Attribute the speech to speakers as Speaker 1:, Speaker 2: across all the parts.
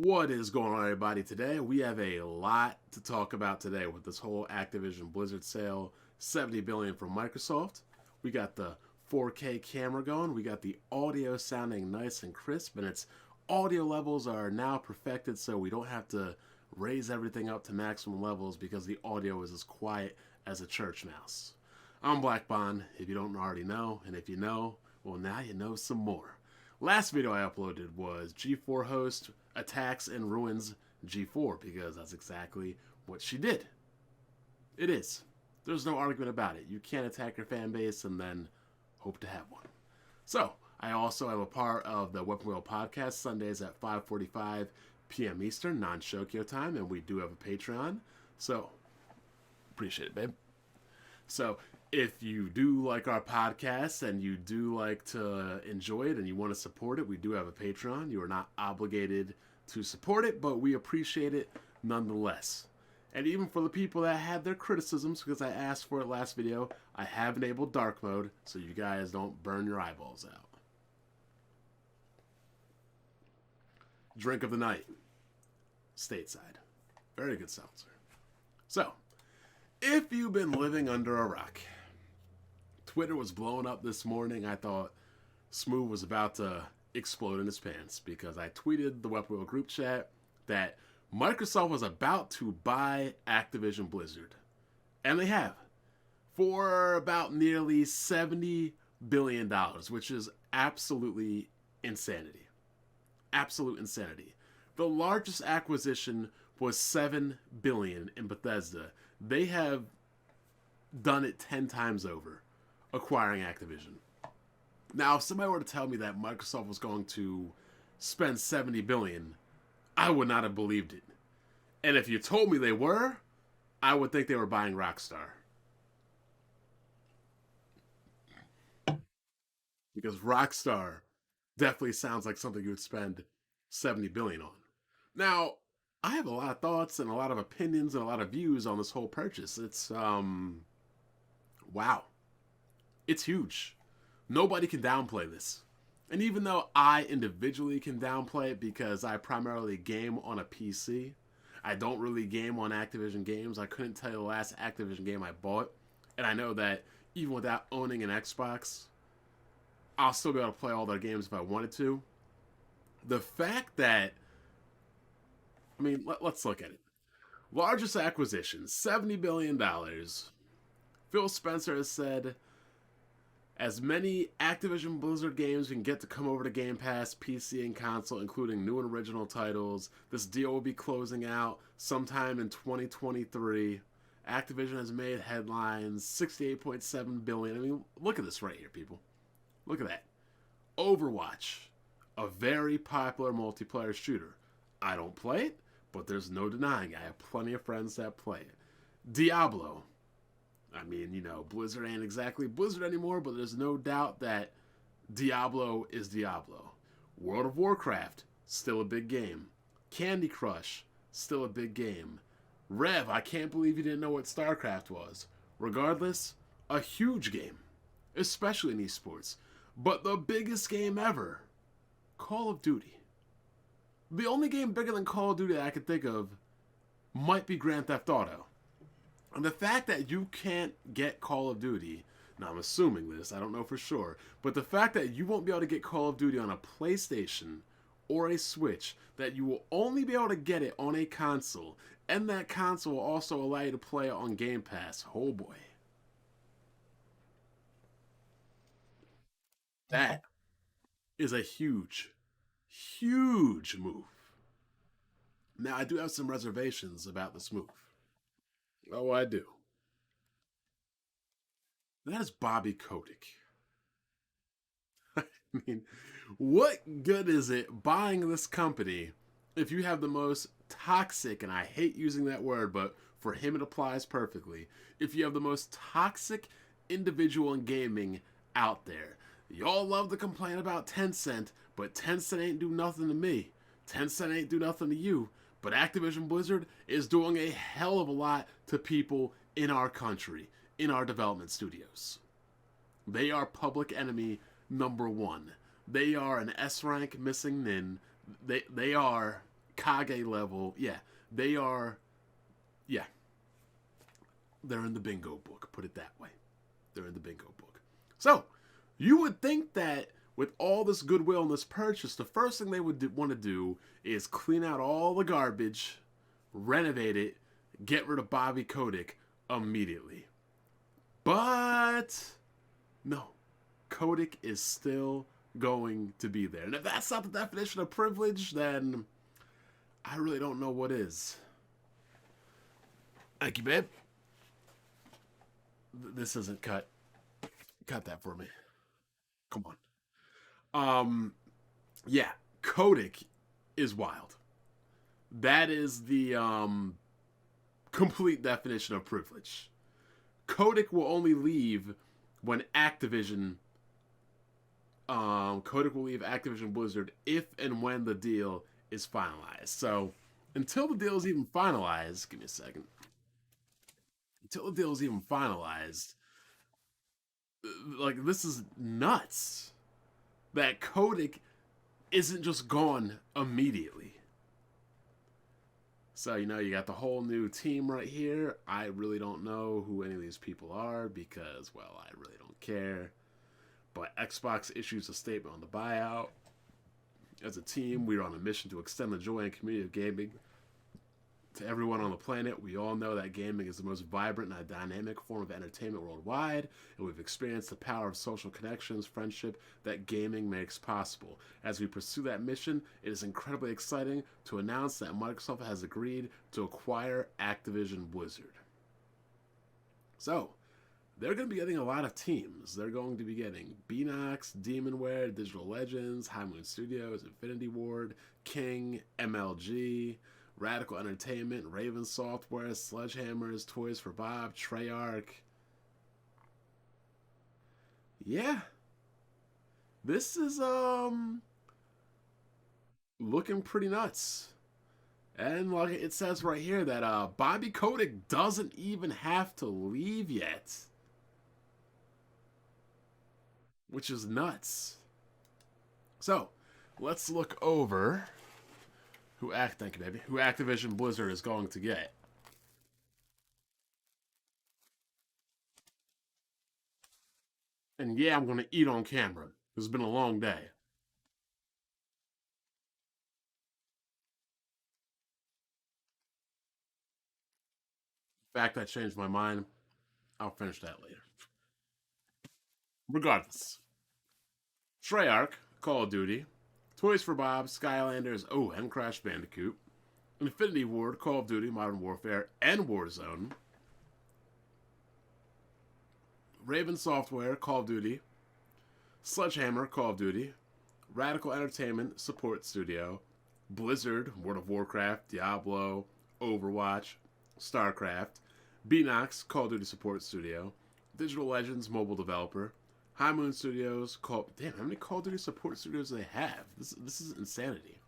Speaker 1: What is going on, everybody? Today we have a lot to talk about today with this whole Activision Blizzard sale, 70 billion from Microsoft. We got the 4K camera going. We got the audio sounding nice and crisp, and its audio levels are now perfected, so we don't have to raise everything up to maximum levels because the audio is as quiet as a church mouse. I'm Black Bond, if you don't already know, and if you know, well, now you know some more. Last video I uploaded was G4 host attacks and ruins G4 because that's exactly what she did. It is. There's no argument about it. You can't attack your fan base and then hope to have one. So, I also am a part of the Weapon Wheel podcast Sundays at 5:45 p.m. Eastern, non-Shokyo time, and we do have a Patreon. So, appreciate it, babe. So, if you do like our podcast and you do like to enjoy it and you want to support it, we do have a Patreon. You are not obligated to support it, but we appreciate it nonetheless. And even for the people that had their criticisms, because I asked for it last video, I have enabled dark mode so you guys don't burn your eyeballs out. Drink of the night. Stateside. Very good seltzer. So, if you've been living under a rock, Twitter was blowing up this morning. I thought Smooth was about to explode in his pants because I tweeted the Weapon Wheel group chat that Microsoft was about to buy Activision Blizzard. And they have. For about nearly $70 billion, which is absolutely insanity. Absolute insanity. The largest acquisition was $7 billion in Bethesda. They have done it 10 times over, acquiring Activision. Now, if somebody were to tell me that Microsoft was going to spend $70 billion, I would not have believed it. And if you told me they were, I would think they were buying Rockstar. Because Rockstar definitely sounds like something you would spend $70 billion on. Now, I have a lot of thoughts and a lot of opinions and a lot of views on this whole purchase. It's, wow. It's huge. Nobody can downplay this. And even though I individually can downplay it because I primarily game on a PC, I don't really game on Activision games. I couldn't tell you the last Activision game I bought. And I know that even without owning an Xbox, I'll still be able to play all their games if I wanted to. The fact that, I mean, let's look at it. Largest acquisition, $70 billion. Phil Spencer has said, as many Activision Blizzard games can get to come over to Game Pass, PC, and console, including new and original titles. This deal will be closing out sometime in 2023. Activision has made headlines, $68.7 billion. I mean, look at this right here, people. Look at that. Overwatch, a very popular multiplayer shooter. I don't play it, but there's no denying I have plenty of friends that play it. Diablo. I mean, you know, Blizzard ain't exactly Blizzard anymore, but there's no doubt that Diablo is Diablo. World of Warcraft, still a big game. Candy Crush, still a big game. Rev, I can't believe you didn't know what StarCraft was. Regardless, a huge game, especially in esports. But the biggest game ever, Call of Duty. The only game bigger than Call of Duty that I could think of might be Grand Theft Auto. And the fact that you can't get Call of Duty, now I'm assuming this, I don't know for sure, but the fact that you won't be able to get Call of Duty on a PlayStation or a Switch, that you will only be able to get it on a console, and that console will also allow you to play it on Game Pass, oh boy. That is a huge, huge move. Now, I do have some reservations about this move. Oh, I do. That is Bobby Kotick. I mean, what good is it buying this company if you have the most toxic, and I hate using that word, but for him it applies perfectly, if you have the most toxic individual in gaming out there? Y'all love to complain about Tencent, but Tencent ain't do nothing to me. Tencent ain't do nothing to you. But Activision Blizzard is doing a hell of a lot to people in our country, in our development studios. They are public enemy number one. They are an S rank missing nin. They are Kage level. Yeah, they are. Yeah, they're in the bingo book. Put it that way. They're in the bingo book. So you would think that with all this goodwill and this purchase, the first thing they would want to do is clean out all the garbage, renovate it, get rid of Bobby Kotick immediately. But no, Kotick is still going to be there. And if that's not the definition of privilege, then I really don't know what is. Thank you, babe. This isn't cut. Cut that for me. Come on. Yeah, Kotick is wild. That is the complete definition of privilege. Kotick will only leave when Kotick will leave Activision Blizzard if and when the deal is finalized. So until the deal is even finalized, give me a second. Until the deal is even finalized, like this is nuts. That Kotick isn't just gone immediately. So, you got the whole new team right here. I really don't know who any of these people are because, well, I really don't care. But Xbox issues a statement on the buyout. As a team, we are on a mission to extend the joy and community of gaming to everyone on the planet. We all know that gaming is the most vibrant and dynamic form of entertainment worldwide, and we've experienced the power of social connections, friendship that gaming makes possible. As we pursue that mission, it is incredibly exciting to announce that Microsoft has agreed to acquire Activision Blizzard. So, they're going to be getting a lot of teams. They're going to be getting Beanox, Demonware, Digital Legends, High Moon Studios, Infinity Ward, King, MLG, Radical Entertainment, Raven Software, Sledgehammers, Toys for Bob, Treyarch. Yeah. This is looking pretty nuts. And like it says right here that Bobby Kotick doesn't even have to leave yet. Which is nuts. So, let's look over thank you, baby. Who Activision Blizzard is going to get. And yeah, I'm going to eat on camera. It's been a long day. In fact, I changed my mind. I'll finish that later. Regardless, Treyarch, Call of Duty, Toys for Bob, Skylanders, and Crash Bandicoot, Infinity Ward, Call of Duty, Modern Warfare, and Warzone, Raven Software, Call of Duty, Sledgehammer, Call of Duty, Radical Entertainment, Support Studio, Blizzard, World of Warcraft, Diablo, Overwatch, StarCraft, Beanox, Call of Duty Support Studio, Digital Legends, Mobile Developer, High Moon Studios, damn, how many Call of Duty Support Studios do they have? This is insanity.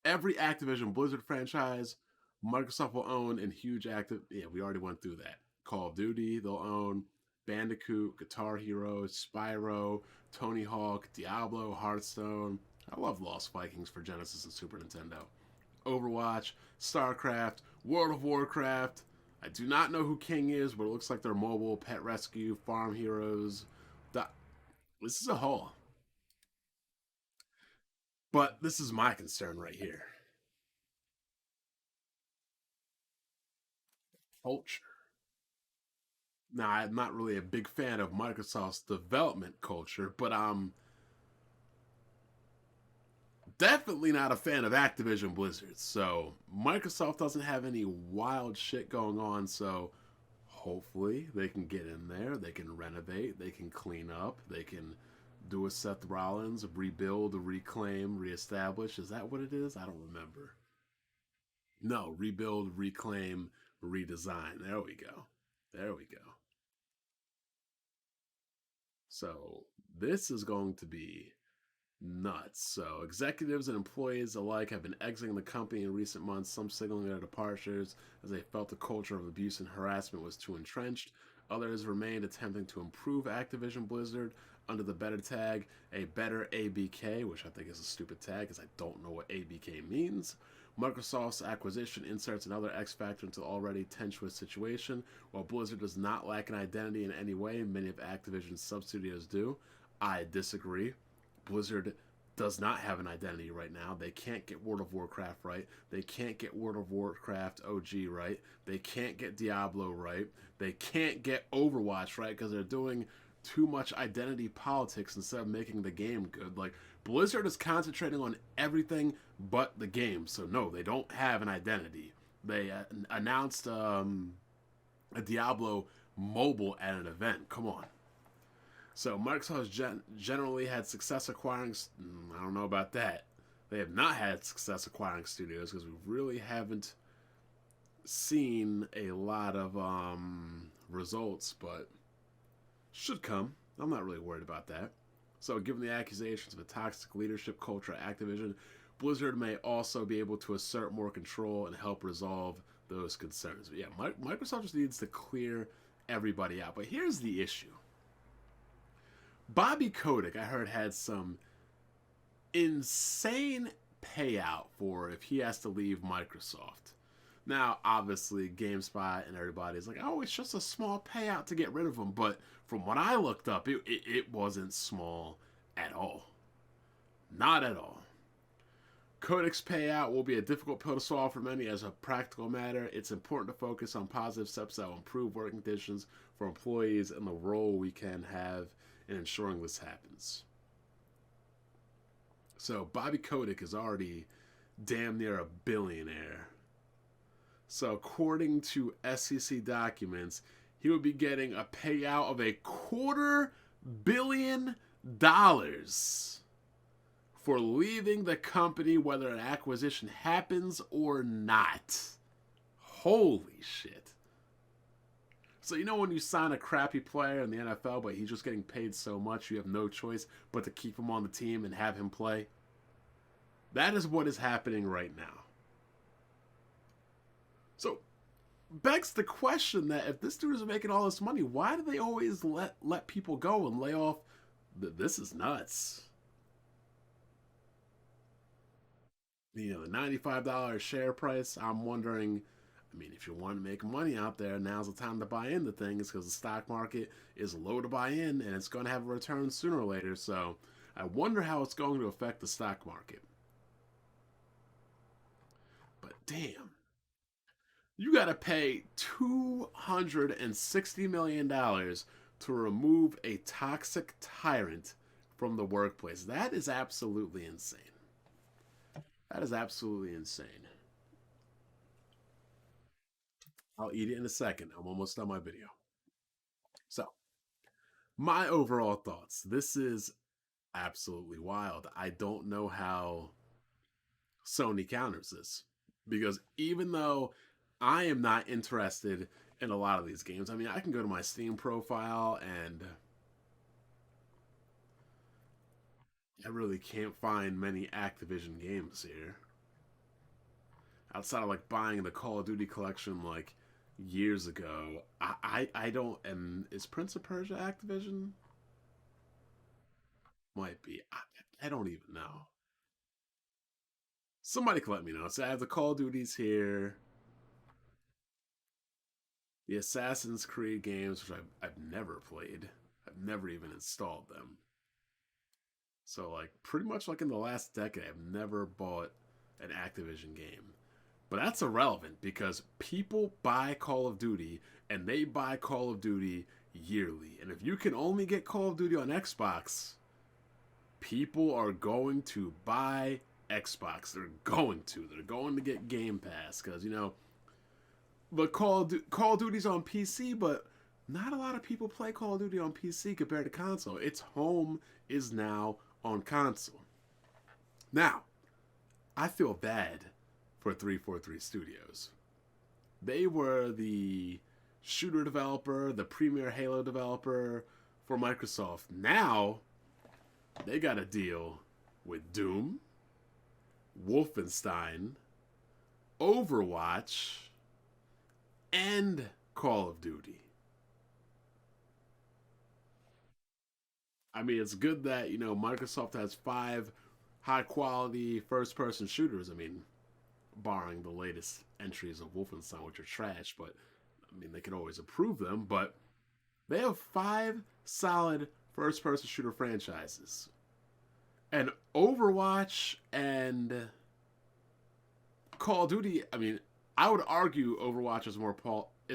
Speaker 1: Every Activision Blizzard franchise, Microsoft will own in huge active. Yeah, we already went through that. Call of Duty, they'll own Bandicoot, Guitar Hero, Spyro, Tony Hawk, Diablo, Hearthstone. I love Lost Vikings for Genesis and Super Nintendo. Overwatch, StarCraft, World of Warcraft. I do not know who King is, but it looks like they're mobile, Pet Rescue, Farm Heroes. This is a haul. But this is my concern right here. Culture. Now, I'm not really a big fan of Microsoft's development culture, but I'm definitely not a fan of Activision Blizzard. So, Microsoft doesn't have any wild shit going on, so hopefully they can get in there, they can renovate, they can clean up, they can do a Seth Rollins, rebuild, reclaim, reestablish. Is that what it is? I don't remember. No, rebuild, reclaim, redesign. There we go. There we go. So this is going to be nuts. So executives and employees alike have been exiting the company in recent months, some signaling their departures as they felt the culture of abuse and harassment was too entrenched. Others remained attempting to improve Activision Blizzard. under the better tag a better ABK, which I think is a stupid tag because I don't know what ABK means. Microsoft's acquisition inserts another X factor into the already tenuous situation. While Blizzard does not lack an identity in any way, many of Activision's sub-studios do. I disagree. Blizzard does not have an identity right now. They can't get World of Warcraft right. They can't get World of Warcraft OG right. They can't get Diablo right. They can't get Overwatch right because they're doing too much identity politics instead of making the game good. Like, Blizzard is concentrating on everything but the game. So no, they don't have an identity. They announced a Diablo mobile at an event. Come on. So Microsoft has generally had success acquiring. I don't know about that. They have not had success acquiring studios because we really haven't seen a lot of results, but should come. I'm not really worried about that. So, given the accusations of a toxic leadership culture at Activision, Blizzard may also be able to assert more control and help resolve those concerns. But yeah, Microsoft just needs to clear everybody out. But here's the issue. Bobby Kotick, I heard, had some insane payout for if he has to leave Microsoft. Now, obviously, GameSpot and everybody's like, oh, it's just a small payout to get rid of him. But from what I looked up, it wasn't small at all. Not at all. Kotick's payout will be a difficult pill to swallow for many. As a practical matter, it's important to focus on positive steps that will improve working conditions for employees and the role we can have in ensuring this happens. So Bobby Kotick is already damn near a billionaire. So according to SEC documents, he would be getting a payout of $250 million for leaving the company, whether an acquisition happens or not. Holy shit. So you know when you sign a crappy player in the NFL, but he's just getting paid so much you have no choice but to keep him on the team and have him play? That is what is happening right now. So, begs the question that if this dude is making all this money, why do they always let people go and lay off? This is nuts. You know, the $95 share price, I'm wondering, I mean, if you want to make money out there, now's the time to buy into things because the stock market is low to buy in and it's going to have a return sooner or later. So I wonder how it's going to affect the stock market. But damn, you got to pay $260 million to remove a toxic tyrant from the workplace. That is absolutely insane. That is absolutely insane. I'll eat it in a second. I'm almost done my video. So, my overall thoughts. This is absolutely wild. I don't know how Sony counters this because even though I am not interested in a lot of these games, I mean, I can go to my Steam profile and I really can't find many Activision games here. Outside of like buying the Call of Duty collection like years ago, I don't. And is Prince of Persia Activision? Might be. I don't even know. Somebody can let me know. So I have the Call of Duties here, the Assassin's Creed games, which I've never played. I've never even installed them. So like pretty much like in the last decade, I've never bought an Activision game. But that's irrelevant because people buy Call of Duty and they buy Call of Duty yearly. And if you can only get Call of Duty on Xbox, people are going to buy Xbox. They're going to. They're going to get Game Pass because, you know, the Call of Duty's on PC, but not a lot of people play Call of Duty on PC compared to console. Its home is now on console. Now, I feel bad for 343 Studios. They were the shooter developer, the premier Halo developer for Microsoft. Now, they got to deal with Doom, Wolfenstein, Overwatch, and Call of Duty. I mean, it's good that, Microsoft has 5 high quality first person shooters. I mean, barring the latest entries of Wolfenstein, which are trash, but I mean, they can always improve them. But they have 5 solid first person shooter franchises. And Overwatch and Call of Duty, I mean, I would argue Overwatch is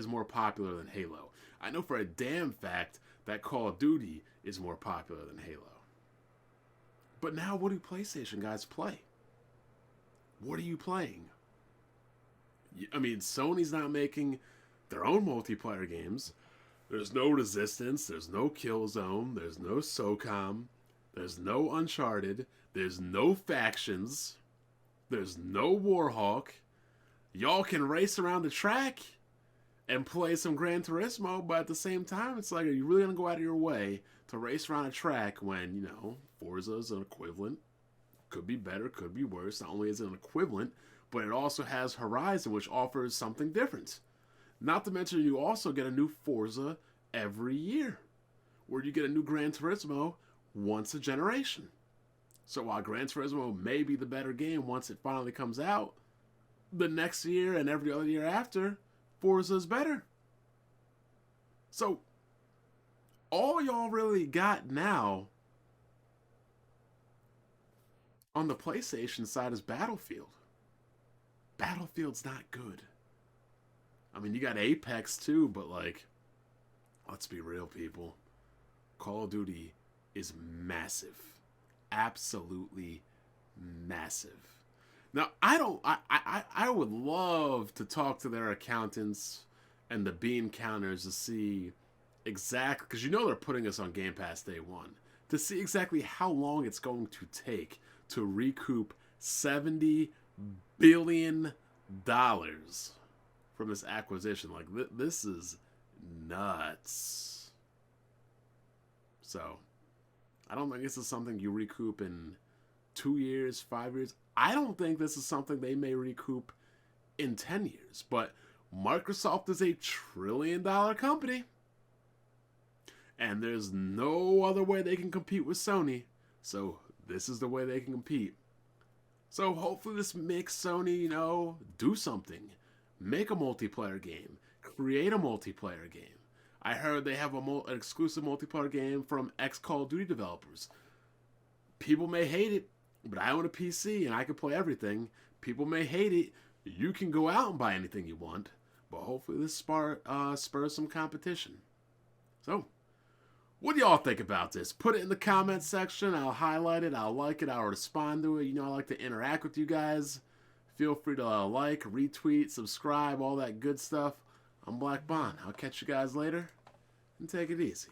Speaker 1: more popular than Halo. I know for a damn fact that Call of Duty is more popular than Halo. But now, what do PlayStation guys play? What are you playing? I mean, Sony's not making their own multiplayer games. There's no Resistance, there's no Killzone, there's no SOCOM, there's no Uncharted, there's no factions, there's no Warhawk. Y'all can race around the track and play some Gran Turismo, but at the same time, it's like, are you really going to go out of your way to race around a track when, Forza's an equivalent? Could be better, could be worse. Not only is it an equivalent, but it also has Horizon, which offers something different. Not to mention, you also get a new Forza every year, where you get a new Gran Turismo once a generation. So while Gran Turismo may be the better game once it finally comes out, the next year and every other year after, Forza's better. So all y'all really got now on the PlayStation side is Battlefield. Battlefield's not good. I mean, you got Apex too, but let's be real, people. Call of Duty is massive. Absolutely massive. Now, I would love to talk to their accountants and the bean counters to see exactly, because they're putting us on Game Pass day one, to see exactly how long it's going to take to recoup $70 billion from this acquisition. This is nuts. So, I don't think this is something you recoup in 2 years, 5 years. I don't think this is something they may recoup in 10 years. But Microsoft is a $1 trillion company. And there's no other way they can compete with Sony. So this is the way they can compete. So hopefully this makes Sony, do something. Make a multiplayer game. Create a multiplayer game. I heard they have an exclusive multiplayer game from ex-Call of Duty developers. People may hate it, but I own a PC and I can play everything. People may hate it. You can go out and buy anything you want. But hopefully this spurs some competition. So, what do y'all think about this? Put it in the comments section. I'll highlight it. I'll like it. I'll respond to it. I like to interact with you guys. Feel free to like, retweet, subscribe, all that good stuff. I'm Black Bond. I'll catch you guys later, and take it easy.